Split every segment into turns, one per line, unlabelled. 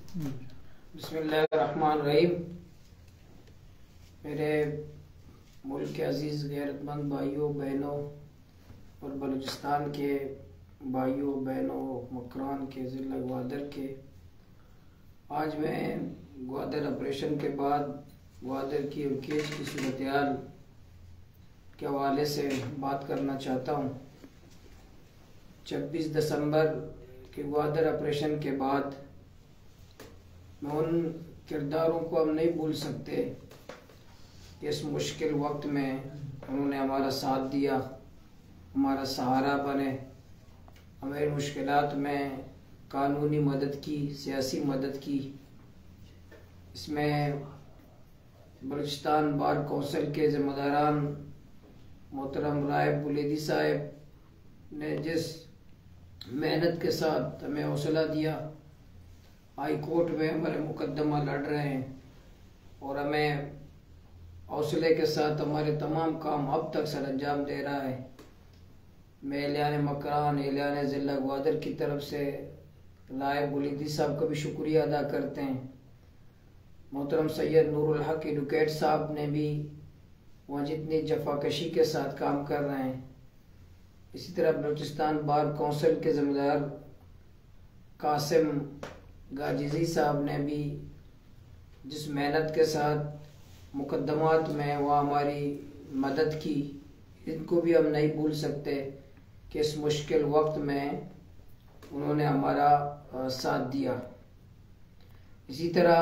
بسم اللہ الرحمن الرحیم۔ میرے ملک کے عزیز غیرت مند بھائیوں بہنوں اور بلوچستان کے بھائیوں بہنوں مکران کے ضلع گوادر کے، آج میں گوادر آپریشن کے بعد گوادر کی اور کیچ کی صورتحال کے حوالے سے بات کرنا چاہتا ہوں۔ 26 دسمبر کے گوادر آپریشن کے بعد میں ان کرداروں کو ہم نہیں بھول سکتے کہ اس مشکل وقت میں انہوں نے ہمارا ساتھ دیا، ہمارا سہارا بنے، ہماری مشکلات میں قانونی مدد کی، سیاسی مدد کی۔ اس میں بلوچستان بار کونسل کے ذمہ داران محترم رائب بلیدی صاحب نے جس محنت کے ساتھ ہمیں حوصلہ دیا، ہائی کورٹ میں ہمارے مقدمہ لڑ رہے ہیں اور ہمیں حوصلے کے ساتھ ہمارے تمام کام اب تک سر انجام دے رہا ہے۔ میں اعلیان مکران، اعلیان ضلع گوادر کی طرف سے رائب بلیدی صاحب کا بھی شکریہ ادا کرتے ہیں۔ محترم سید نور الحق ایڈوکیٹ صاحب نے بھی وہاں جتنی جفاکشی کے ساتھ کام کر رہے ہیں، اسی طرح بلوچستان بار کونسل کے ذمہ دار قاسم گاجزی صاحب نے بھی جس محنت کے ساتھ مقدمات میں وہ ہماری مدد کی، ان کو بھی ہم نہیں بھول سکتے کہ اس مشکل وقت میں انہوں نے ہمارا ساتھ دیا۔ اسی طرح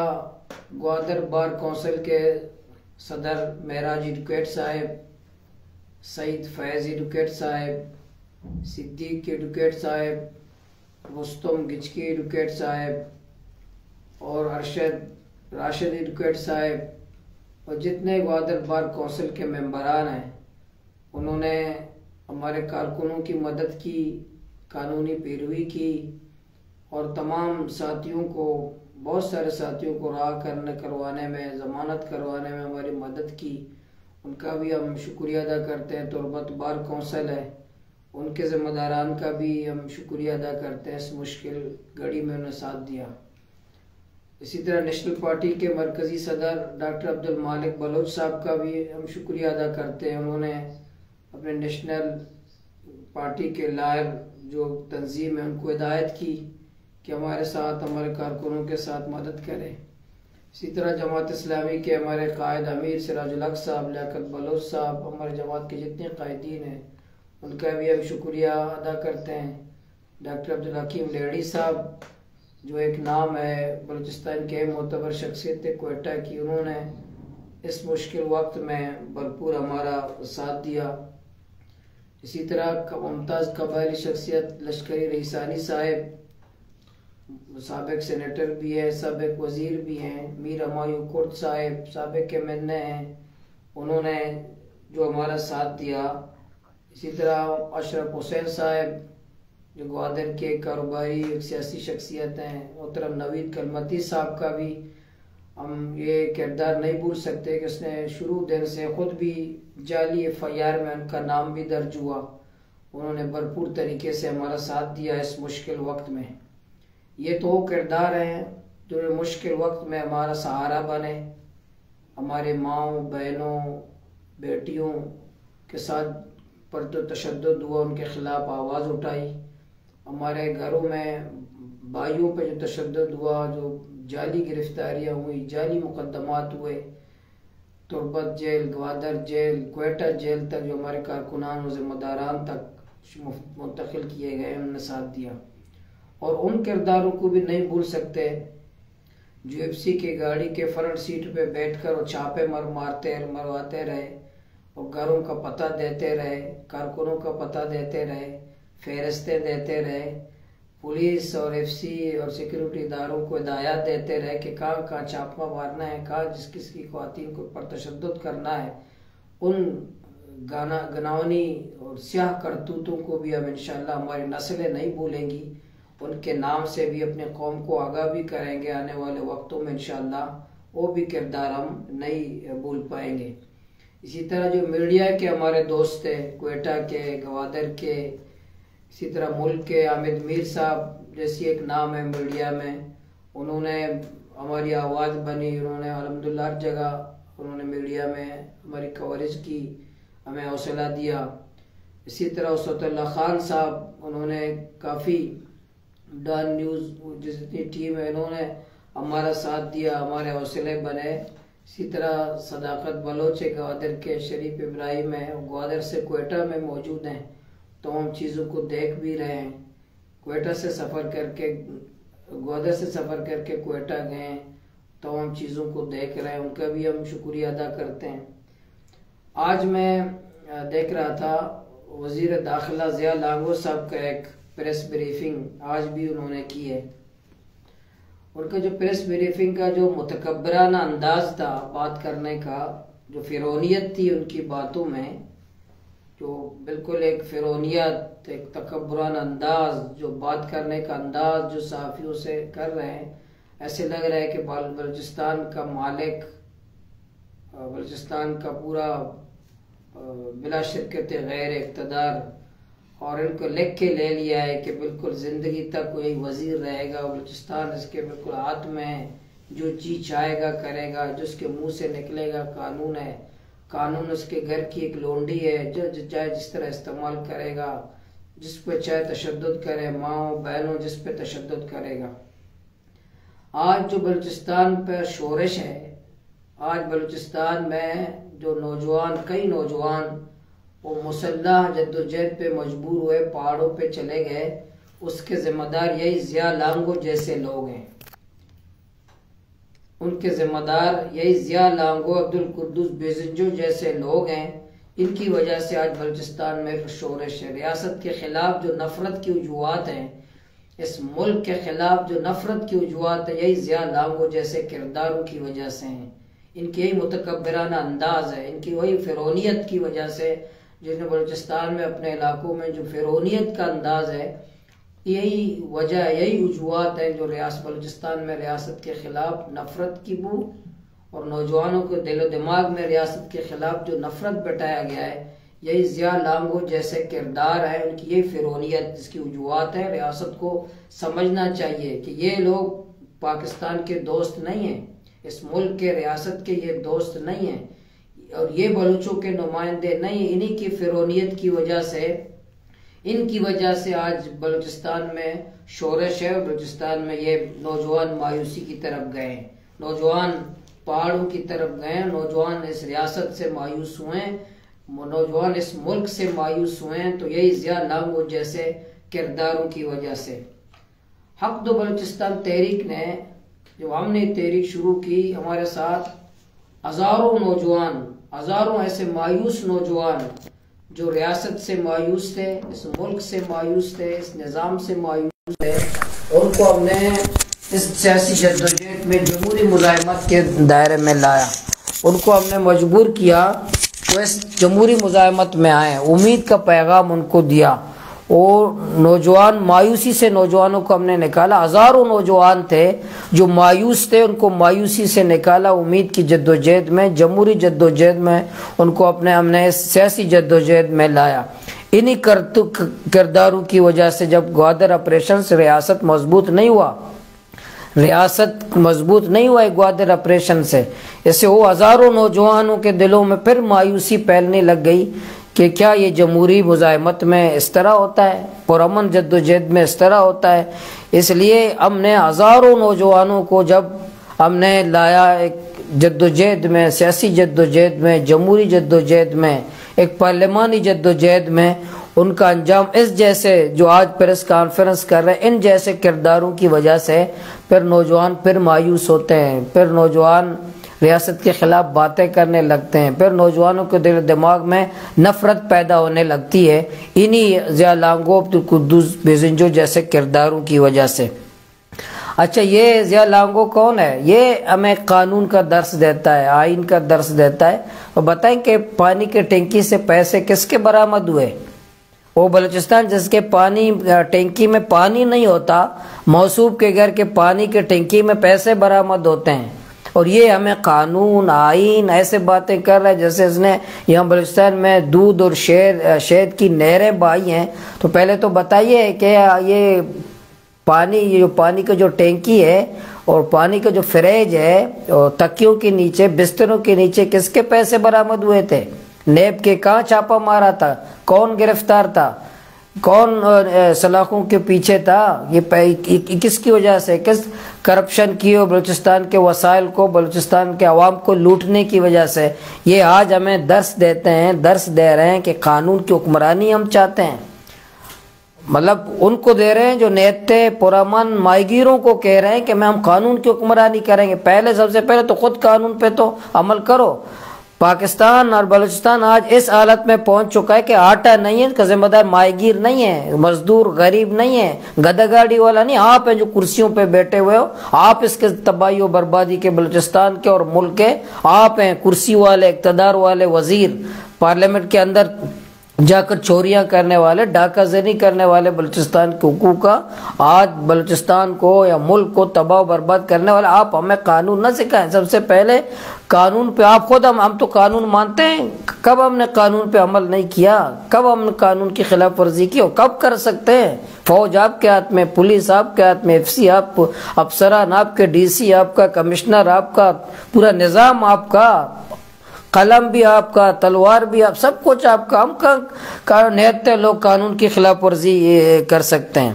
گوادر بار کونسل کے صدر معراج ایڈوکیٹ صاحب، سعید فیض ایڈوکیٹ صاحب، صدیق ایڈوکیٹ صاحب، رستم گچکی ایڈوکیٹ صاحب اور ارشد راشد ایڈوکیٹ صاحب اور جتنے گوادر بار کونسل کے ممبران ہیں، انہوں نے ہمارے کارکنوں کی مدد کی، قانونی پیروی کی اور تمام ساتھیوں کو، بہت سارے ساتھیوں کو رہا کروانے میں، ضمانت کروانے میں ہماری مدد کی۔ ان کا بھی ہم شکریہ ادا کرتے ہیں۔ تربت بار کونسل ہے، ان کے ذمہ داران کا بھی ہم شکریہ ادا کرتے ہیں، اس مشکل گھڑی میں انہیں ساتھ دیا۔ اسی طرح نیشنل پارٹی کے مرکزی صدر ڈاکٹر عبد المالک بلوچ صاحب کا بھی ہم شکریہ ادا کرتے ہیں۔ انہوں نے اپنے نیشنل پارٹی کے لائر جو تنظیم ہے ان کو ہدایت کی کہ ہمارے ساتھ، ہمارے کارکنوں کے ساتھ مدد کریں۔ اسی طرح جماعت اسلامی کے ہمارے قائد امیر سراج الحق صاحب، لیاقت بلوچ صاحب، ہمارے جماعت کے جتنے قائدین ہیں ان کا بھی ہم شکریہ ادا کرتے ہیں۔ ڈاکٹر عبدالحکیم لیڑی صاحب جو ایک نام ہے بلوچستان کے معتبر شخصیت کوئٹہ کی، انہوں نے اس مشکل وقت میں بھرپور ہمارا ساتھ دیا۔ اسی طرح ممتاز قبائلی شخصیت لشکری رئیسانی صاحب، سابق سینیٹر بھی ہیں، سابق وزیر بھی ہیں، میر ہمایوں کرد صاحب سابق کے منے ہیں، انہوں نے جو ہمارا ساتھ دیا۔ اسی طرح اشرف حسین صاحب جو گوادر کے کاروباری سیاسی شخصیت ہیں، محترم نوید کلمتی صاحب کا بھی ہم یہ کردار نہیں بھول سکتے کہ اس نے شروع دن سے خود بھی جعلی FIR میں ان کا نام بھی درج ہوا، انہوں نے بھرپور طریقے سے ہمارا ساتھ دیا اس مشکل وقت میں۔ یہ تو وہ کردار ہیں جو مشکل وقت میں ہمارا سہارا بنے، ہمارے ماؤں بہنوں بیٹیوں کے ساتھ پر جو تشدد ہوا ان کے خلاف آواز اٹھائی، ہمارے گھروں میں بھائیوں پہ جو تشدد ہوا، جو جعلی گرفتاریاں ہوئی، جعلی مقدمات ہوئے، Turbat jail, Gwadar jail, Quetta jail تک جو ہمارے کارکنان و ذمہ داران تک منتقل کیے گئے، انہوں نے ساتھ دیا۔ اور ان کرداروں کو بھی نہیں بھول سکتے جو FC کی گاڑی کے فرنٹ سیٹ پہ بیٹھ کر وہ چھاپے مرواتے رہے اور گھروں کا پتہ دیتے رہے، کارکنوں کا پتہ دیتے رہے، فہرستیں دیتے رہے، پولیس اور FC اور سیکیورٹی اداروں کو ہدایات دیتے رہے کہ کہاں کہاں چھاپہ مارنا ہے، کہاں جس کس کی خواتین کو پر تشدد کرنا ہے۔ ان گناونی اور سیاہ کرتوتوں کو بھی ہم انشاءاللہ ہماری نسلیں نہیں بھولیں گی، ان کے نام سے بھی اپنے قوم کو آگاہ بھی کریں گے۔ آنے والے وقتوں میں انشاءاللہ وہ بھی کردار ہم نہیں بھول پائیں گے۔ اسی طرح جو میڈیا کے ہمارے دوست ہیں، کوئٹہ کے، گوادر کے، اسی طرح ملک کے حامد میر صاحب جیسی ایک نام ہے میڈیا میں، انہوں نے ہماری آواز بنی، انہوں نے الحمدللہ ہر جگہ انہوں نے میڈیا میں ہماری کوریج کی، ہمیں حوصلہ دیا۔ اسی طرح اسوۃ اللہ خان صاحب، انہوں نے کافی ڈان نیوز جتنی ٹیم ہے انہوں نے ہمارا ساتھ دیا، ہمارے حوصلے بنے۔ اسی طرح صداقت بلوچ گوادر کے، شریف ابراہیم ہیں، گوادر سے کوئٹہ میں موجود ہیں، تو ہم چیزوں کو دیکھ بھی رہے ہیں۔ کوئٹہ سے سفر کر کے، گوادر سے سفر کر کے کوئٹہ گئے ہیں، تو ہم چیزوں کو دیکھ رہے ہیں، ان کا بھی ہم شکریہ ادا کرتے ہیں۔ آج میں دیکھ رہا تھا وزیر داخلہ ضیاء لانگو صاحب کا ایک پریس بریفنگ آج بھی انہوں نے کی ہے۔ ان کا جو پریس بریفنگ کا جو متکبرانہ انداز تھا بات کرنے کا، جو فرعونیت تھی ان کی باتوں میں، جو بالکل ایک فرعونیت، ایک تکبرانہ انداز، جو بات کرنے کا انداز جو صحافیوں سے کر رہے ہیں، ایسے لگ رہا ہے کہ بلوچستان کا مالک، بلوچستان کا پورا بلا شرکت غیر اقتدار، اور ان کو لکھ کے لے لیا ہے کہ بالکل زندگی تک کوئی وزیر رہے گا، بلوچستان اس کے بالکل ہاتھ میں ہے، جو جی چاہے گا کرے گا، جس کے منہ سے نکلے گا قانون ہے، قانون اس کے گھر کی ایک لونڈی ہے، جو چاہے جس طرح استعمال کرے گا، جس پہ چاہے تشدد کرے، ماؤں بہنوں جس پہ تشدد کرے گا۔ آج جو بلوچستان پر شورش ہے، آج بلوچستان میں جو نوجوان، کئی نوجوان وہ مسلح جدوجہد پہ مجبور ہوئے، پہاڑوں پہ چلے گئے، اس کے ذمہ دار یہی ضیاء لانگو جیسے لوگ ہیں۔ ان کے ذمہ دار یہی ضیاء لانگو، عبدالقدوس بیزنجو جیسے لوگ ہیں۔ ان کی وجہ سے آج بلوچستان میں شورش ہے۔ ریاست کے خلاف جو نفرت کی وجوہات ہیں، اس ملک کے خلاف جو نفرت کی وجوہات ہیں، یہی ضیاء لانگو جیسے کرداروں کی وجہ سے ہیں۔ ان کی یہی متکبرانہ انداز ہے، ان کی وہی فرعونیت کی وجہ سے، جس نے بلوچستان میں اپنے علاقوں میں جو فرعونیت کا انداز ہے، یہی وجہ ہے، یہی وجوہات ہیں جو ریاست بلوچستان میں ریاست کے خلاف نفرت کی بو، اور نوجوانوں کے دل و دماغ میں ریاست کے خلاف جو نفرت بٹھایا گیا ہے، یہی ضیاء لانگو جیسے کردار ہے، ان کی یہی فرعونیت، جس کی وجوہات ہے۔ ریاست کو سمجھنا چاہیے کہ یہ لوگ پاکستان کے دوست نہیں ہیں، اس ملک کے، ریاست کے یہ دوست نہیں ہیں، اور یہ بلوچوں کے نمائندے نہیں، انہی کی فرعونیت کی وجہ سے، ان کی وجہ سے آج بلوچستان میں شورش ہے، اور بلوچستان میں یہ نوجوان مایوسی کی طرف گئے ہیں، نوجوان پہاڑوں کی طرف گئے ہیں، نوجوان اس ریاست سے مایوس ہوئے ہیں، نوجوان اس ملک سے مایوس ہوئے ہیں، تو یہی ضیاء لانگو جیسے کرداروں کی وجہ سے۔ حق دو بلوچستان تحریک نے، جب ہم نے تحریک شروع کی، ہمارے ساتھ ہزاروں نوجوان، ہزاروں ایسے مایوس نوجوان جو ریاست سے مایوس تھے، اس ملک سے مایوس تھے، اس نظام سے مایوس تھے، ان کو ہم نے اس سیاسی جدوجہد میں جمہوری مزاحمت کے دائرے میں لایا، ان کو ہم نے مجبور کیا وہ اس جمہوری مزاحمت میں آئیں، امید کا پیغام ان کو دیا، اور نوجوان مایوسی سے نوجوانوں کو ہم نے نکالا۔ ہزاروں نوجوان تھے جو مایوس تھے، ان کو مایوسی سے نکالا، امید کی جدوجہد میں، جمہوری جدوجہد میں ان کو ہم نے سیاسی جدوجہد میں لایا۔ انہی کرداروں کی وجہ سے جب گوادر آپریشن سے ریاست مضبوط نہیں ہوا، ریاست مضبوط نہیں ہوا ہے گوادر آپریشن سے، ایسے وہ ہزاروں نوجوانوں کے دلوں میں پھر مایوسی پھیلنے لگ گئی کہ کیا یہ جمہوری مزاحمت میں اس طرح ہوتا ہے، پرامن جدوجہد میں اس طرح ہوتا ہے۔ اس لیے ہم نے ہزاروں نوجوانوں کو جب ہم نے لایا ایک جدوجہد میں، سیاسی جدوجہد میں، جمہوری جدوجہد میں، ایک پارلیمانی جدوجہد میں، ان کا انجام اس جیسے جو آج پریس کانفرنس کر رہے ہیں، ان جیسے کرداروں کی وجہ سے پھر نوجوان پھر مایوس ہوتے ہیں، پھر نوجوان ریاست کے خلاف باتیں کرنے لگتے ہیں، پھر نوجوانوں کے دل و دماغ میں نفرت پیدا ہونے لگتی ہے، انہی ضیاء لانگو، عبدالقدوس بیزنجو جیسے کرداروں کی وجہ سے۔ اچھا، یہ ضیاء لانگو کون ہے؟ یہ ہمیں قانون کا درس دیتا ہے، آئین کا درس دیتا ہے، اور بتائیں کہ پانی کے ٹینکی سے پیسے کس کے برآمد ہوئے؟ وہ بلوچستان جس کے پانی ٹینکی میں پانی نہیں ہوتا، موصوف کے گھر کے پانی کے ٹینکی میں پیسے برآمد ہوتے ہیں، اور یہ ہمیں قانون، آئین ایسے باتیں کر رہا ہے جیسے اس نے یہاں بلوچستان میں دودھ اور شہد کی نہریں بہائی ہیں۔ تو پہلے تو بتائیے کہ یہ جو پانی کا جو ٹینکی ہے اور پانی کا جو فریج ہے اور تکیوں کے نیچے بستروں کے نیچے کس کے پیسے برآمد ہوئے تھے؟ نیب کے کہاں چھاپا مارا تھا؟ کون گرفتار تھا؟ کون سلاخوں کے پیچھے تھا؟ یہ کس کی وجہ سے، کس کرپشن کی اور بلوچستان کے وسائل کو، بلوچستان کے عوام کو لوٹنے کی وجہ سے؟ یہ آج ہمیں درس دے رہے ہیں کہ قانون کی حکمرانی ہم چاہتے ہیں، مطلب ان کو دے رہے ہیں جو نیتے پرامن ماہیگیروں کو کہہ رہے ہیں کہ ہم قانون کی حکمرانی کریں گے۔ سب سے پہلے تو خود قانون پہ تو عمل کرو۔ پاکستان اور بلوچستان آج اس حالت میں پہنچ چکا ہے کہ آٹا نہیں ہے، اس کا ذمہ دار ماہیگیر نہیں ہے، مزدور غریب نہیں ہے، گدھا گاڑی والا نہیں، آپ ہیں جو کرسیوں پہ بیٹھے ہوئے ہو، آپ اس کے تباہی و بربادی کے، بلوچستان کے اور ملک کے آپ ہیں، کرسی والے، اقتدار والے وزیر، پارلیمنٹ کے اندر جا کر چوریاں کرنے والے، ڈاکہ زنی کرنے والے بلوچستان کے حقوق کا، آج بلوچستان کو یا ملک کو تباہ و برباد کرنے والے آپ ہمیں قانون نہ سکھائیں۔ سب سے پہلے قانون پہ آپ خود، ہم تو قانون مانتے ہیں، کب ہم نے قانون پہ عمل نہیں کیا؟ کب ہم نے قانون کی خلاف ورزی کی؟ اور کب کر سکتے ہیں؟ فوج آپ کے ہاتھ میں، پولیس آپ کے ہاتھ میں، FCC آپ، افسران آپ کے، DC آپ کا، کمشنر آپ کا، پورا نظام آپ کا، قلم بھی آپ کا، تلوار بھی آپ، سب کچھ آپ کا۔ ہم نیتے لوگ قانون کی خلاف ورزی کر سکتے ہیں؟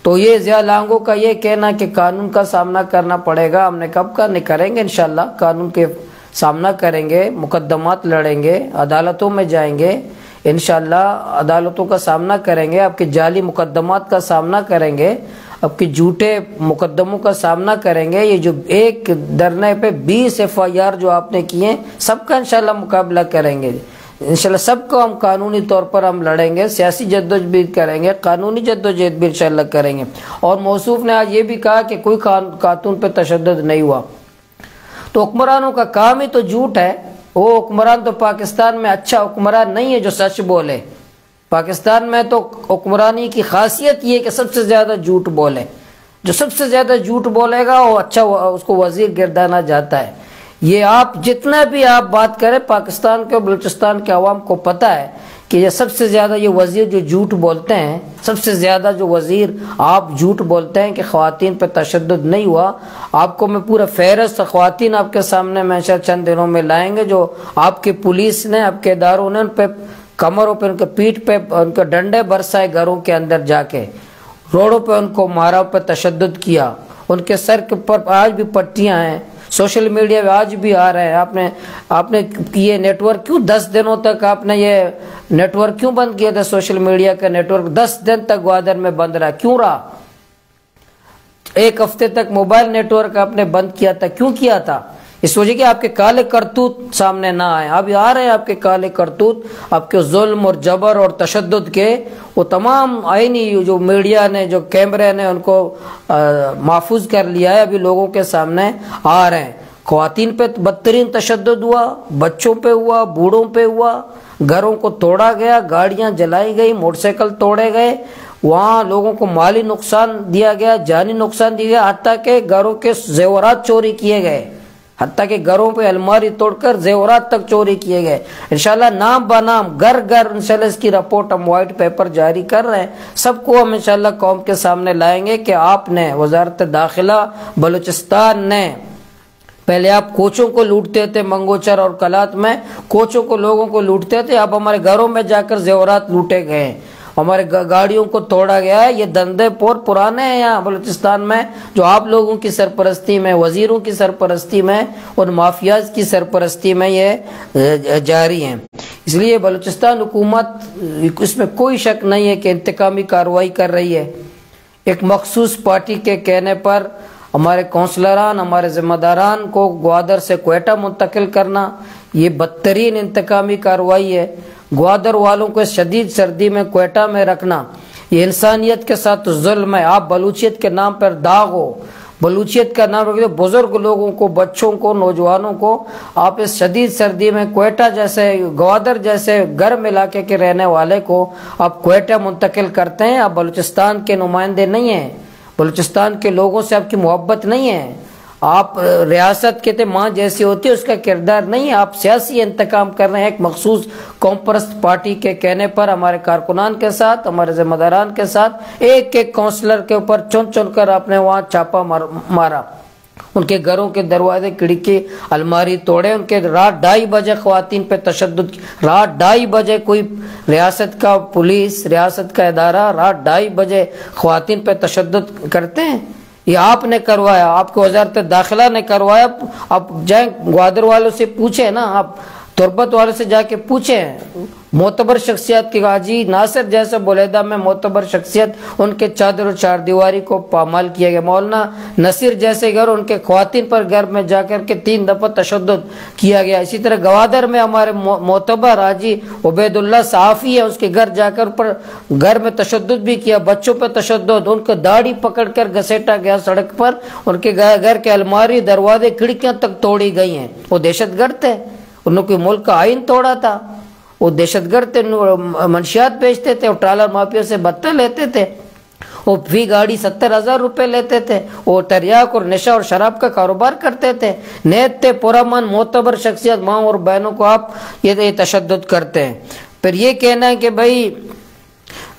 تو یہ ضیاء لانگو کا یہ کہنا کہ قانون کا سامنا کرنا پڑے گا، ہم نے کب کا نہیں کریں گے، انشاءاللہ قانون کے سامنا کریں گے، مقدمات لڑیں گے، عدالتوں میں جائیں گے، انشاءاللہ عدالتوں کا سامنا کریں گے، آپ کے جعلی مقدمات کا سامنا کریں گے، آپ کے جھوٹے مقدموں کا سامنا کریں گے۔ یہ جو ایک دھرنے پہ 20 FIR جو آپ نے کیے، سب کا انشاءاللہ مقابلہ کریں گے، انشاءاللہ سب کو ہم قانونی طور پر ہم لڑیں گے، سیاسی جدوجہد کریں گے، قانونی جدوجہد بھی انشاءاللہ کریں گے۔ اور موصوف نے آج یہ بھی کہا کہ کوئی خاتون پہ تشدد نہیں ہوا، تو حکمرانوں کا کام ہی تو جھوٹ ہے۔ وہ حکمران تو پاکستان میں اچھا حکمران نہیں ہے جو سچ بولے، پاکستان میں تو حکمرانی کی خاصیت یہ کہ سب سے زیادہ جھوٹ بولے، جو سب سے زیادہ جھوٹ بولے گا وہ اچھا، اس کو وزیر گردانا جاتا ہے۔ یہ آپ جتنا بھی آپ بات کریں، پاکستان کے اور بلوچستان کے عوام کو پتہ ہے کہ یہ سب سے زیادہ یہ وزیر جو جھوٹ بولتے ہیں، سب سے زیادہ جو وزیر آپ جھوٹ بولتے ہیں کہ خواتین پہ تشدد نہیں ہوا۔ آپ کو میں پورا فہرست خواتین آپ کے سامنے میں چند دنوں میں لائیں گے جو آپ کی پولیس نے، آپ کے اداروں نے ان پہ کمروں پہ، ان کے پیٹھ پہ ان کے ڈنڈے برسائے، گھروں کے اندر جا کے روڈوں پہ ان کو مارا، پہ تشدد کیا، ان کے سر کے پر آج بھی پٹیاں ہیں، سوشل میڈیا پہ آج بھی آ رہے ہیں۔ آپ نے یہ نیٹ ورک کیوں 10 دنوں تک آپ نے یہ نیٹ ورک کیوں بند کیا تھا؟ سوشل میڈیا کا نیٹ ورک 10 دن تک گوادر میں بند رہا، کیوں رہا؟ 1 ہفتے تک موبائل نیٹ ورک آپ نے بند کیا تھا، کیوں کیا تھا؟ اس وجہ کہ آپ کے کالے کرتوت سامنے نہ آئے۔ اب آ رہے ہیں آپ کے کالے کرتوت، آپ کے ظلم اور جبر اور تشدد کے، وہ تمام آئینی جو میڈیا نے، جو کیمرے نے ان کو محفوظ کر لیا ہے، ابھی لوگوں کے سامنے آ رہے ہیں۔ خواتین پہ بدترین تشدد ہوا، بچوں پہ ہوا، بوڑھوں پہ ہوا، گھروں کو توڑا گیا، گاڑیاں جلائی گئی، موٹر سائیکل توڑے گئے، وہاں لوگوں کو مالی نقصان دیا گیا، جانی نقصان دیا گیا، حتیٰ کہ گھروں کے زیورات چوری کیے گئے، حتیٰ کہ گھروں پہ الماری توڑ کر زیورات تک چوری کیے گئے۔ انشاءاللہ نام بنام گھر گھر انشاءاللہ اس کی رپورٹ ہم وائٹ پیپر جاری کر رہے ہیں، سب کو ہم انشاءاللہ قوم کے سامنے لائیں گے کہ آپ نے، وزارت داخلہ بلوچستان نے، پہلے آپ کوچوں کو لوٹتے تھے، منگوچر اور کلات میں کوچوں کو، لوگوں کو لوٹتے تھے، اب ہمارے گھروں میں جا کر زیورات لوٹے گئے، ہمارے گاڑیوں کو توڑا گیا ہے۔ یہ دندے پرانے ہیں یہاں بلوچستان میں، جو آپ لوگوں کی سرپرستی میں، وزیروں کی سرپرستی میں اور مافیاز کی سرپرستی میں یہ جاری ہیں۔ اس لیے بلوچستان حکومت، اس میں کوئی شک نہیں ہے کہ انتقامی کارروائی کر رہی ہے۔ ایک مخصوص پارٹی کے کہنے پر ہمارے کونسلران، ہمارے ذمہ داران کو گوادر سے کوئٹہ منتقل کرنا، یہ بدترین انتقامی کارروائی ہے۔ گوادر والوں کو شدید سردی میں کوئٹہ میں رکھنا، یہ انسانیت کے ساتھ ظلم ہے۔ آپ بلوچیت کے نام پر داغ ہو، بلوچیت کا نام رکھتے، بزرگ لوگوں کو، بچوں کو، نوجوانوں کو آپ اس شدید سردی میں کوئٹہ جیسے، گوادر جیسے گرم علاقے کے رہنے والے کو آپ کوئٹہ منتقل کرتے ہیں۔ آپ بلوچستان کے نمائندے نہیں ہیں، بلوچستان کے لوگوں سے آپ کی محبت نہیں ہے، آپ ریاست کہتے ماں جیسی ہوتی ہے اس کا کردار نہیں ہے، آپ سیاسی انتقام کر رہے ہیں ایک مخصوص قوم پرست پارٹی کے کہنے پر۔ ہمارے کارکنان کے ساتھ، ہمارے ذمہ داران کے ساتھ، ایک ایک کونسلر کے اوپر چن چن کر آپ نے وہاں چھاپا مارا۔ ان کے گھروں کے دروازے کھڑکی الماری توڑے، ان کے رات 2:30 بجے خواتین پہ تشدد، رات 2:30 بجے کوئی ریاست کا پولیس، ریاست کا ادارہ رات 2:30 بجے خواتین پہ تشدد کرتے ہیں؟ یہ آپ نے کروایا، آپ کو وزارت داخلہ نے کروایا۔ آپ جائیں گوادر والوں سے پوچھیں نا، آپ تربت والوں سے جا کے پوچھیں، معتبر شخصیت کی حاجی ناصر جیسے بولیدہ میں معتبر شخصیت، ان کے چادر و چار دیواری کو پامال کیا گیا۔ مولانا نصیر جیسے گھر، ان کے خواتین پر گھر میں جا کر کے 3 دفعہ تشدد کیا گیا۔ اسی طرح گوادر میں ہمارے معتبر حاجی عبید اللہ صحافی ہے، اس کے گھر جا کر پر گھر میں تشدد بھی کیا، بچوں پہ تشدد، ان کو داڑھی پکڑ کر گھسیٹا گیا سڑک پر، ان کے گھر کے الماری دروازے کھڑکیاں تک توڑی گئی ہیں۔ وہ دہشت گرد تھے، انہوں نے کوئی ملک کا آئین توڑا تھا؟ وہ دہشت گرد تھے، منشیات بیچتے تھے، اور ٹرالر مافیا سے بتہ لیتے تھے، وہ فی گاڑی 70,000 روپے لیتے تھے، وہ تریاک اور نشہ اور شراب کا کاروبار کرتے تھے۔ نیت تھے پرامن معتبر شخصیت، ماں اور بہنوں کو آپ یہ تشدد کرتے ہیں۔ پھر یہ کہنا ہے کہ بھائی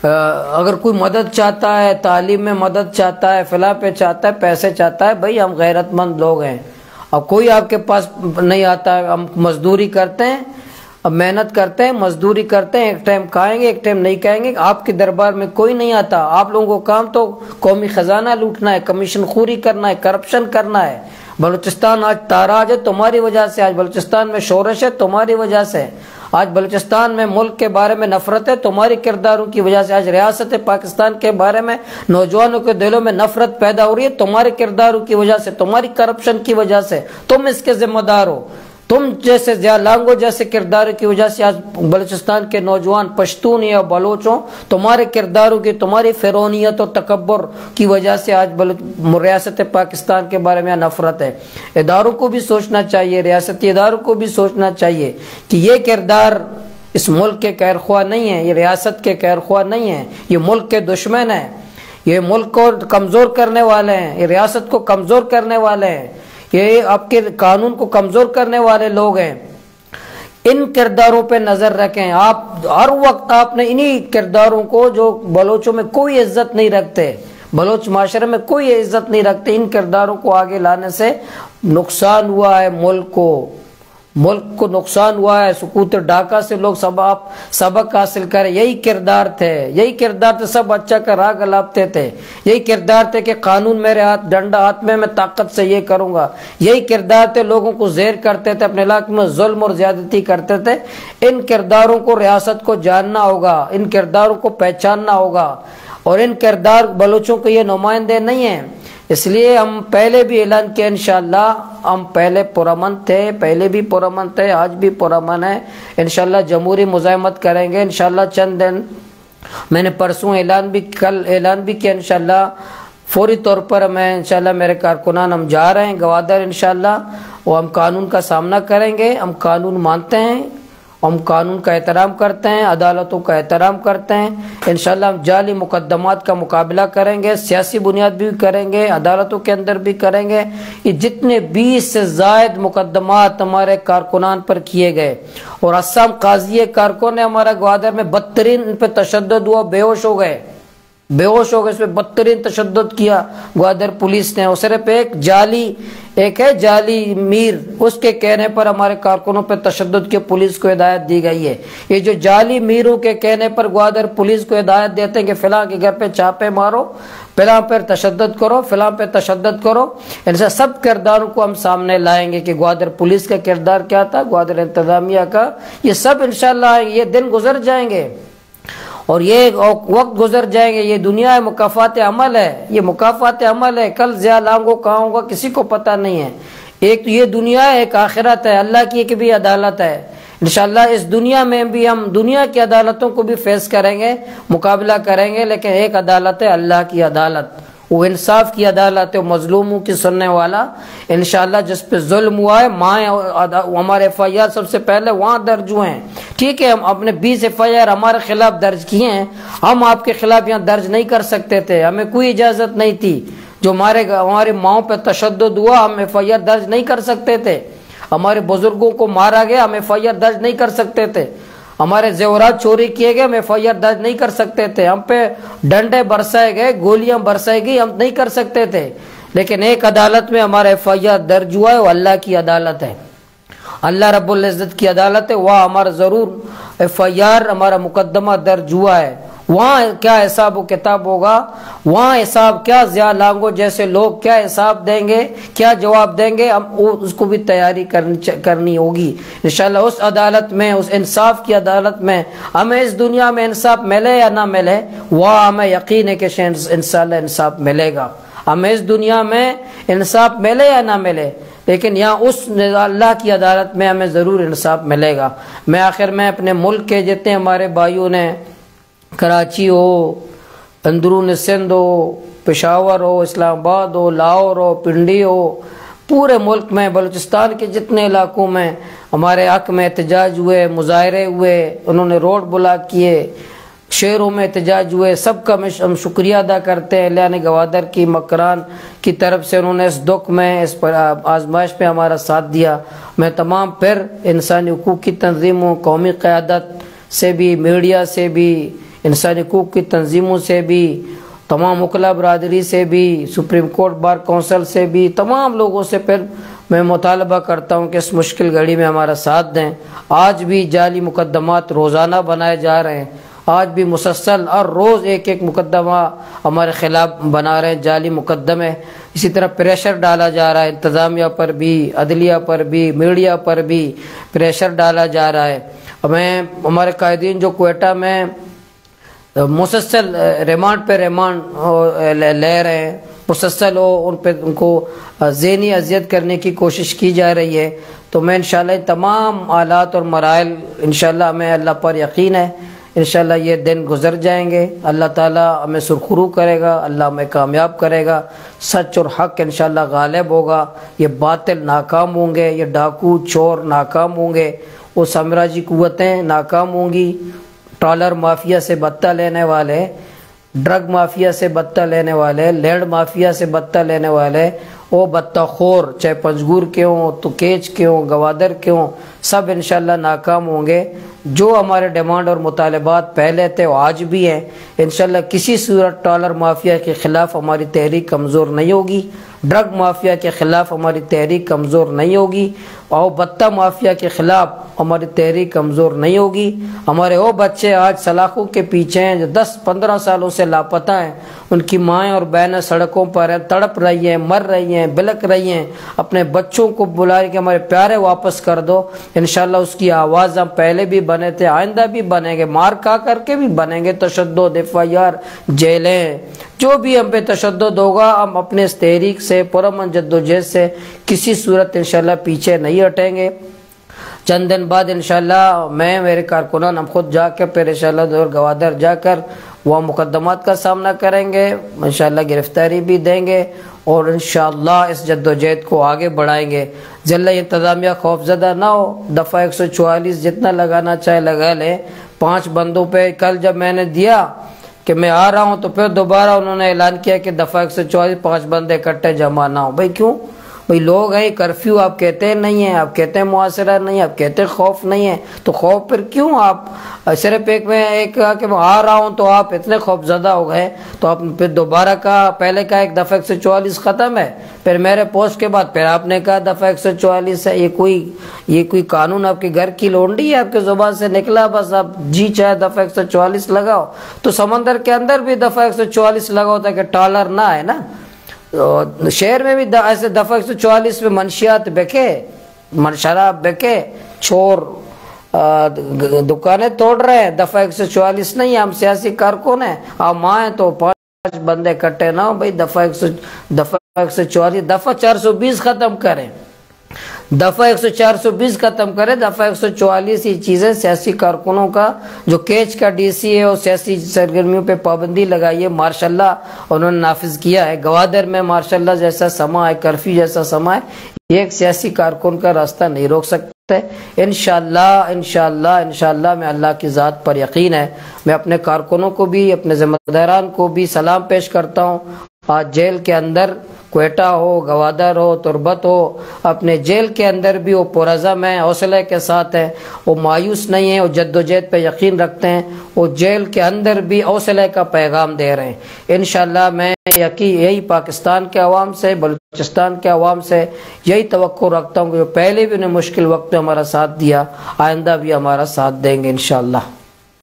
اگر کوئی مدد چاہتا ہے، تعلیم میں مدد چاہتا ہے، فلاں پہ چاہتا ہے، پیسے چاہتا ہے، بھائی ہم غیرت مند لوگ ہیں، اب کوئی آپ کے پاس نہیں آتا، ہم مزدوری کرتے ہیں، اب محنت کرتے ہیں، مزدوری کرتے ہیں، ایک ٹائم کھائیں گے ایک ٹائم نہیں کھائیں گے، آپ کے دربار میں کوئی نہیں آتا۔ آپ لوگوں کو کام تو قومی خزانہ لوٹنا ہے، کمیشن خوری کرنا ہے، کرپشن کرنا ہے۔ بلوچستان آج تاراج ہے تمہاری وجہ سے، آج بلوچستان میں شورش ہے تمہاری وجہ سے، آج بلوچستان میں ملک کے بارے میں نفرت ہے تمہاری کرداروں کی وجہ سے، آج ریاست پاکستان کے بارے میں نوجوانوں کے دلوں میں نفرت پیدا ہو رہی ہے تمہارے کرداروں کی وجہ سے، تمہاری کرپشن کی وجہ سے، تم اس کے ذمہ دار ہو۔ تم جیسے ضیاء لانگو جیسے کرداروں کی وجہ سے آج بلوچستان کے نوجوان پشتون یا بلوچوں، تمہارے کرداروں کی، تمہاری فرعونیت و تکبر کی وجہ سے آج ریاست پاکستان کے بارے میں نفرت ہے۔ اداروں کو بھی سوچنا چاہیے، ریاستی اداروں کو بھی سوچنا چاہیے کہ یہ کردار اس ملک کے خیر خواہ نہیں ہیں، یہ ریاست کے خیر خواہ نہیں ہیں، یہ ملک کے دشمن ہیں، یہ ملک کو کمزور کرنے والے ہیں، یہ ریاست کو کمزور کرنے والے ہیں، یہ آپ کے قانون کو کمزور کرنے والے لوگ ہیں۔ ان کرداروں پہ نظر رکھیں، آپ ہر وقت آپ نے انہی کرداروں کو، جو بلوچوں میں کوئی عزت نہیں رکھتے، بلوچ معاشرے میں کوئی عزت نہیں رکھتے، ان کرداروں کو آگے لانے سے نقصان ہوا ہے ملک کو، ملک کو نقصان ہوا ہے۔ سکوت ڈاکہ سے لوگ سبق حاصل کریں، یہی کردار تھے، یہی کردار تھے، سب اچھا کا راگ الاپتے تھے، یہی کردار تھے کہ قانون میرے ہاتھ، ڈنڈا ہاتھ میں طاقت سے یہ کروں گا، یہی کردار تھے، لوگوں کو زیر کرتے تھے، اپنے علاقے میں ظلم اور زیادتی کرتے تھے۔ ان کرداروں کو ریاست کو جاننا ہوگا، ان کرداروں کو پہچاننا ہوگا، اور ان کردار بلوچوں کے یہ نمائندے نہیں ہیں۔ اس لیے ہم پہلے بھی اعلان کیا، انشاءاللہ ہم پہلے پرامن تھے، پہلے بھی پرامن تھے، آج بھی پرامن ہے، انشاءاللہ جمہوری مزاحمت کریں گے انشاءاللہ۔ چند دن میں نے پرسوں کل اعلان بھی کیا، انشاءاللہ فوری طور پر میں انشاءاللہ میرے کارکنان ہم جا رہے ہیں گوادر انشاءاللہ، وہ ہم قانون کا سامنا کریں گے، ہم قانون مانتے ہیں، ہم قانون کا احترام کرتے ہیں، عدالتوں کا احترام کرتے ہیں، انشاءاللہ ہم جعلی مقدمات کا مقابلہ کریں گے، سیاسی بنیاد بھی کریں گے، عدالتوں کے اندر بھی کریں گے۔ یہ جتنے 20 سے زائد مقدمات ہمارے کارکنان پر کیے گئے، اور اسام قاضی کارکن نے ہمارا گوادر میں بدترین ان پہ تشدد ہوا، بے ہوش ہو گئے، اس پہ بدترین تشدد کیا گوادر پولیس نے، اور صرف ایک ہے جعلی میر، اس کے کہنے پر ہمارے کارکنوں پہ تشدد کی پولیس کو ہدایت دی گئی ہے۔ یہ جو جعلی میروں کے کہنے پر گوادر پولیس کو ہدایت دیتے ہیں کہ فلاں کے گھر پہ چھاپے مارو، فلاں پر تشدد کرو، فلاں پہ تشدد کرو، ان سے سب کرداروں کو ہم سامنے لائیں گے کہ گوادر پولیس کا کردار کیا تھا، گوادر انتظامیہ کا، یہ سب انشاءاللہ یہ دن گزر جائیں گے اور یہ وقت گزر جائیں گے۔ یہ دنیا ہے، مکافات عمل ہے، یہ مکافات عمل ہے۔ کل ضیاء لانگو کہاں ہوگا کسی کو پتہ نہیں ہے۔ ایک تو یہ دنیا ہے، ایک آخرت ہے، اللہ کی ایک بھی عدالت ہے۔ انشاءاللہ اس دنیا میں بھی ہم دنیا کی عدالتوں کو بھی فیس کریں گے، مقابلہ کریں گے، لیکن ایک عدالت ہے اللہ کی عدالت، وہ انصاف کی عدالت ہے، مظلوموں کی سننے والا۔ انشاءاللہ جس پہ ظلم ہوا ہے، ہمارے ایف آئی آر سب سے پہلے وہاں درج ہوئے ہیں، ٹھیک ہے، ہم اپنے 20 ایف آئی آر ہمارے خلاف درج کیے ہیں، ہم آپ کے خلاف یہاں درج نہیں کر سکتے تھے، ہمیں کوئی اجازت نہیں تھی۔ جو ہمارے ماؤں پہ تشدد ہوا، ہم ایف آئی آر درج نہیں کر سکتے تھے، ہمارے بزرگوں کو مارا گیا، ہم ایف آئی آر درج نہیں کر سکتے تھے، ہمارے زیورات چوری کیے گئے، ہم ایف آئی آر درج نہیں کر سکتے تھے، ہم پہ ڈنڈے برسائے گئے، گولیاں برسائی گئی، ہم نہیں کر سکتے تھے۔ لیکن ایک عدالت میں ہمارا FIR درج ہوا ہے، وہ اللہ کی عدالت ہے، اللہ رب العزت کی عدالت ہے، وہاں ہمارا ضرور FIR ہمارا مقدمہ درج ہوا ہے۔ وہاں کیا حساب و کتاب ہوگا، وہاں حساب کیا ضیاء لانگو جیسے لوگ کیا حساب دیں گے، کیا جواب دیں گے، ہم اس کو بھی تیاری کرنی ہوگی انشاءاللہ۔ اس عدالت میں، اس انصاف کی عدالت میں ہمیں اس دنیا میں انصاف ملے یا نہ ملے، وہاں ہمیں یقین ہے کہ انشاءاللہ انصاف ملے گا، ہمیں اس دنیا میں انصاف ملے یا نہ ملے، لیکن یہاں اس اللہ کی عدالت میں ہمیں ضرور انصاف ملے گا۔ میں آخر میں اپنے ملک کے جتنے ہمارے بھائیوں نے، کراچی ہو، اندرون سندھ ہو، پشاور ہو، اسلام آباد ہو، لاہور ہو، پنڈی ہو، پورے ملک میں بلوچستان کے جتنے علاقوں میں ہمارے حق میں احتجاج ہوئے، مظاہرے ہوئے، انہوں نے روڈ بلاک کیے، شہروں میں احتجاج ہوئے، سب کا ہم شکریہ ادا کرتے ہیں۔ لیان گوادر کی مکران کی طرف سے انہوں نے اس دکھ میں، اس آزمائش میں ہمارا ساتھ دیا۔ میں تمام پھر انسانی حقوق کی تنظیموں، قومی قیادت سے بھی، میڈیا سے بھی، انسانی حقوق کی تنظیموں سے بھی، تمام وکلا برادری سے بھی، سپریم کورٹ بار کونسل سے بھی، تمام لوگوں سے پھر میں مطالبہ کرتا ہوں کہ اس مشکل گھڑی میں ہمارا ساتھ دیں۔ آج بھی جعلی مقدمات روزانہ بنائے جا رہے ہیں، آج بھی مسلسل ہر روز ایک ایک مقدمہ ہمارے خلاف بنا رہے ہیں، جعلی مقدمے۔ اسی طرح پریشر ڈالا جا رہا ہے انتظامیہ پر بھی، عدلیہ پر بھی، میڈیا پر بھی پریشر ڈالا جا رہا ہے۔ ہمارے قائدین جو کوئٹہ میں مسلسل ریمانڈ پہ ریمانڈ لے رہے ہیں، مسلسل ان کو ذہنی اذیت کرنے کی کوشش کی جا رہی ہے، تو میں انشاءاللہ تمام حالات اور مراحل انشاءاللہ ہمیں اللہ پر یقین ہے، انشاءاللہ یہ دن گزر جائیں گے، اللہ تعالیٰ ہمیں سرخرو کرے گا، اللہ ہمیں کامیاب کرے گا، سچ اور حق انشاءاللہ غالب ہوگا، یہ باطل ناکام ہوں گے، یہ ڈاکو چور ناکام ہوں گے، وہ سامراجی قوتیں ناکام ہوں گی، ٹالر مافیا سے بتہ لینے والے، ڈرگ مافیا سے بتہ لینے والے، لینڈ مافیا سے بتہ لینے والے، وہ بتہ خور چاہے پنجگور کے ہوں، تو کیچ کے ہوں، گوادر کے ہوں، سب انشاءاللہ ناکام ہوں گے۔ جو ہمارے ڈیمانڈ اور مطالبات پہلے تھے وہ آج بھی ہیں، انشاءاللہ کسی صورت ٹالر مافیا کے خلاف ہماری تحریک کمزور نہیں ہوگی، ڈرگ مافیا کے خلاف ہماری تحریک کمزور نہیں ہوگی، اور بتہ مافیا کے خلاف ہماری تحریک کمزور نہیں ہوگی۔ ہمارے وہ بچے آج سلاخوں کے پیچھے ہیں جو 10-15 سالوں سے لاپتہ ہیں، ان کی مائیں اور بہنیں سڑکوں پر ہیں، تڑپ رہی ہیں، مر رہی ہیں، بلک رہی ہیں، اپنے بچوں کو بلا رہی کہ ہمارے پیارے واپس کر دو۔ انشاءاللہ اس کی آواز ہم پہلے بھی بنے تھے، آئندہ بھی بنیں گے، مار کھا کر کے بھی بنیں گے، تشدد، FIR، جیلیں، جو بھی ہم پہ تشدد ہوگا، ہم اپنے اس تحریک سے، پرامن جدوجہد سے کسی صورت انشاءاللہ پیچھے نہیں ہٹیں گے۔ چند دن بعد انشاءاللہ میں، میرے کارکنان، ہم خود جا کے پھر انشاءاللہ دور گوادر جا کر وہ مقدمات کا سامنا کریں گے، انشاءاللہ گرفتاری بھی دیں گے، اور انشاءاللہ اس جدوجہد کو آگے بڑھائیں گے۔ ضلع انتظامیہ خوف زدہ نہ ہو، دفعہ 144 جتنا لگانا چاہے لگا لے۔ 5 بندوں پہ کل جب میں نے دیا کہ میں آ رہا ہوں، تو پھر دوبارہ انہوں نے اعلان کیا کہ دفعہ 144 5 بندے اکٹھے جمع نہ ہوں۔ بھائی کیوں؟ بھائی لوگ ہیں، کرفیو آپ کہتے ہیں نہیں ہے، آپ کہتے ہیں محاصرہ نہیں ہے، آپ کہتے ہیں خوف نہیں ہے، تو خوف پھر کیوں؟ آپ صرف ایک کہا کہ میں آ رہا ہوں تو آپ اتنے خوف زدہ ہو گئے، تو آپ پھر دوبارہ کہا، پہلے کہا ایک دفعہ 144 ختم ہے، پھر میرے پوسٹ کے بعد پھر آپ نے کہا دفعہ 144 ہے۔ یہ کوئی قانون آپ کے گھر کی لونڈی ہے، آپ کے زبان سے نکلا، بس آپ جی چاہے دفعہ 144 لگاؤ۔ تو سمندر کے اندر بھی دفعہ 144 لگا ہوتا ہے کہ ٹالر نہ ہے نا، شہر میں بھی ایسے دفعہ 144 میں منشیات بکے، شراب بکے، چور دکانیں توڑ رہے ہیں، دفعہ 144 نہیں، ہم سیاسی کارکن ہیں، آپ ماں ہیں تو 5 بندے کٹے نہ ہو بھائی، دفعہ 144، دفعہ 420 ختم کریں، دفعہ 420 ختم کرے، دفعہ 144 یہ چیزیں سیاسی کارکنوں کا جو کیچ کا DC ہے اور سیاسی سرگرمیوں پہ پابندی لگائی ہے، ماشاءاللہ انہوں نے نافذ کیا ہے۔ گوادر میں ماشاءاللہ جیسا سما ہے، کرفیو جیسا سما ہے، یہ ایک سیاسی کارکن کا راستہ نہیں روک سکتا ہے۔ انشاءاللہ میں اللہ کی ذات پر یقین ہے، میں اپنے کارکنوں کو بھی، اپنے ذمہ داران کو بھی سلام پیش کرتا ہوں۔ آج جیل کے اندر کوئٹہ ہو، گوادر ہو، تربت ہو، اپنے جیل کے اندر بھی وہ پرعزم ہیں، حوصلے کے ساتھ ہیں، وہ مایوس نہیں ہیں، وہ جدوجہد پہ یقین رکھتے ہیں، وہ جیل کے اندر بھی حوصلے کا پیغام دے رہے ہیں۔ انشاءاللہ میں یہی پاکستان کے عوام سے، بلوچستان کے عوام سے یہی توقع رکھتا ہوں کہ جو پہلے بھی انہیں مشکل وقت میں ہمارا ساتھ دیا، آئندہ بھی ہمارا ساتھ دیں گے انشاءاللہ۔